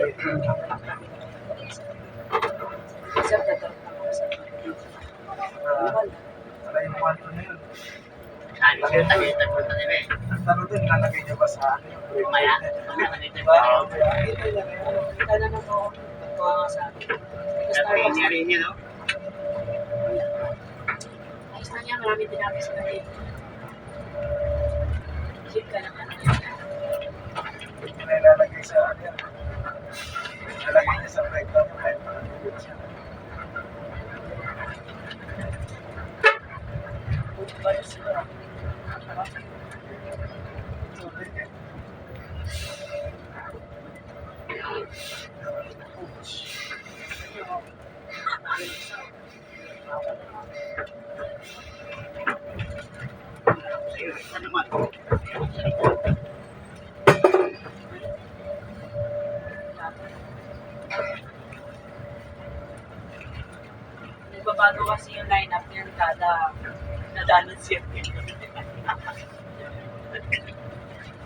Sir, tatanong ako sa Wala yung kwanto na yun. Saan yung siya tayo nila eh. Ang tanong dun, lalagay niya ba sa ano yung grade? Mamaya, mamaya nandito Diba? ba? Kita niya na yun. kita na lang ako. Nagkuha nga sa akin. Kasi Sa Starbucks niya rin yun, no? ayos na niya, maraming tinabi sa kanya. Ship ka naman. May lalagay sa ano yan. Lalagay niya sa grade lang kahit makatulog siya. Buti ba na sila? Tubig eh. Ano naman? Nagbabago kasi yung lineup niyan kada nadanan siya.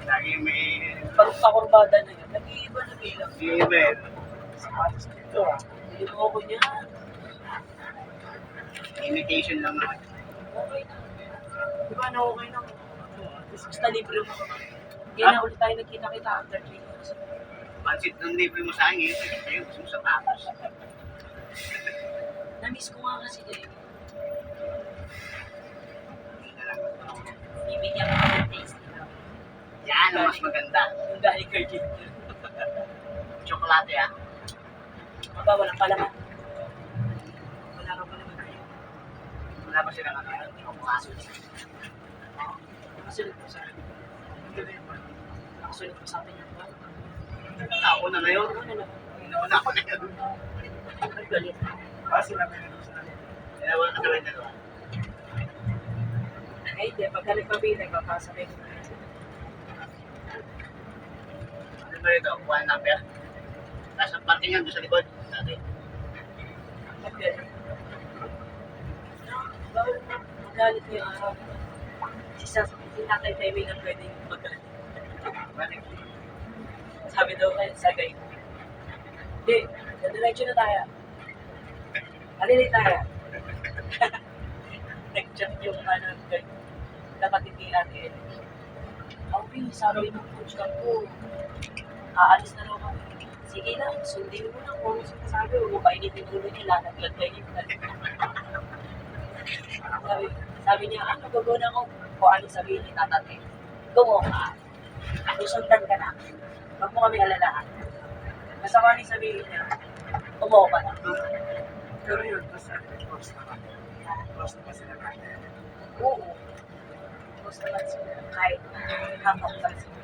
Lagi may... Pag pakurbada na yun, nag-iiba na bilang. Di ba eh? Sapatos dito ah. Hindi mo ako niya. Imitation lang naman. Okay na. Diba na okay na? Basta libre mo. Hindi na ulit tayo nagkita-kita after 3 years. Pansit ng libre mo sa akin, eh, gusto mo sa tapos. Na-miss ko nga kasi eh. Hindi na lang. Bibigyan ko ng taste nila. Yan ang mas maganda. Yung galing kay Jim. Chocolate ah. Aba, walang palaman. Wala ka palaman. Wala ba silang ano? Chocolate. Nakasunod ko sa akin. Nakasunod ko sa akin yung ba? Ako na ngayon. Ano na? Nauna ako na yun. Ang galit. Ah, sinabi nila sa ano. Kaya wala ka na dalawa. Ay, hindi. Pagka nagpabili, papasabay ko na. Ano ba ito? One number. Tapos ang parking yan doon sa likod. Dati. Ang galit. Bawal na. Magalit ko yung araw. Si Tatay Tewing ang pwede yung magalit. Bakit? Sabi daw kayo sa guy. Hindi, diretso na tayo. Alilay tayo. Nag-chat yung ano, kapatid ni Ate Ellen. Okay, sabi ng coach ko, aalis na raw kami. Sige na, sundin mo na kung ano sinasabi. Huwag mo painitin ulo niya, lalaglag kayo. Sabi niya, ano gagawin ako? Kung ano sabihin ni Tatate. Gumo ka. Susundan ka na. Huwag mo kami alalahan. Basta kung ano yung sabihin niya, gumo ka na. Pero yun, basta close naman. Close naman sila natin. Oo. Gusto naman sila kahit hanggang pa sila.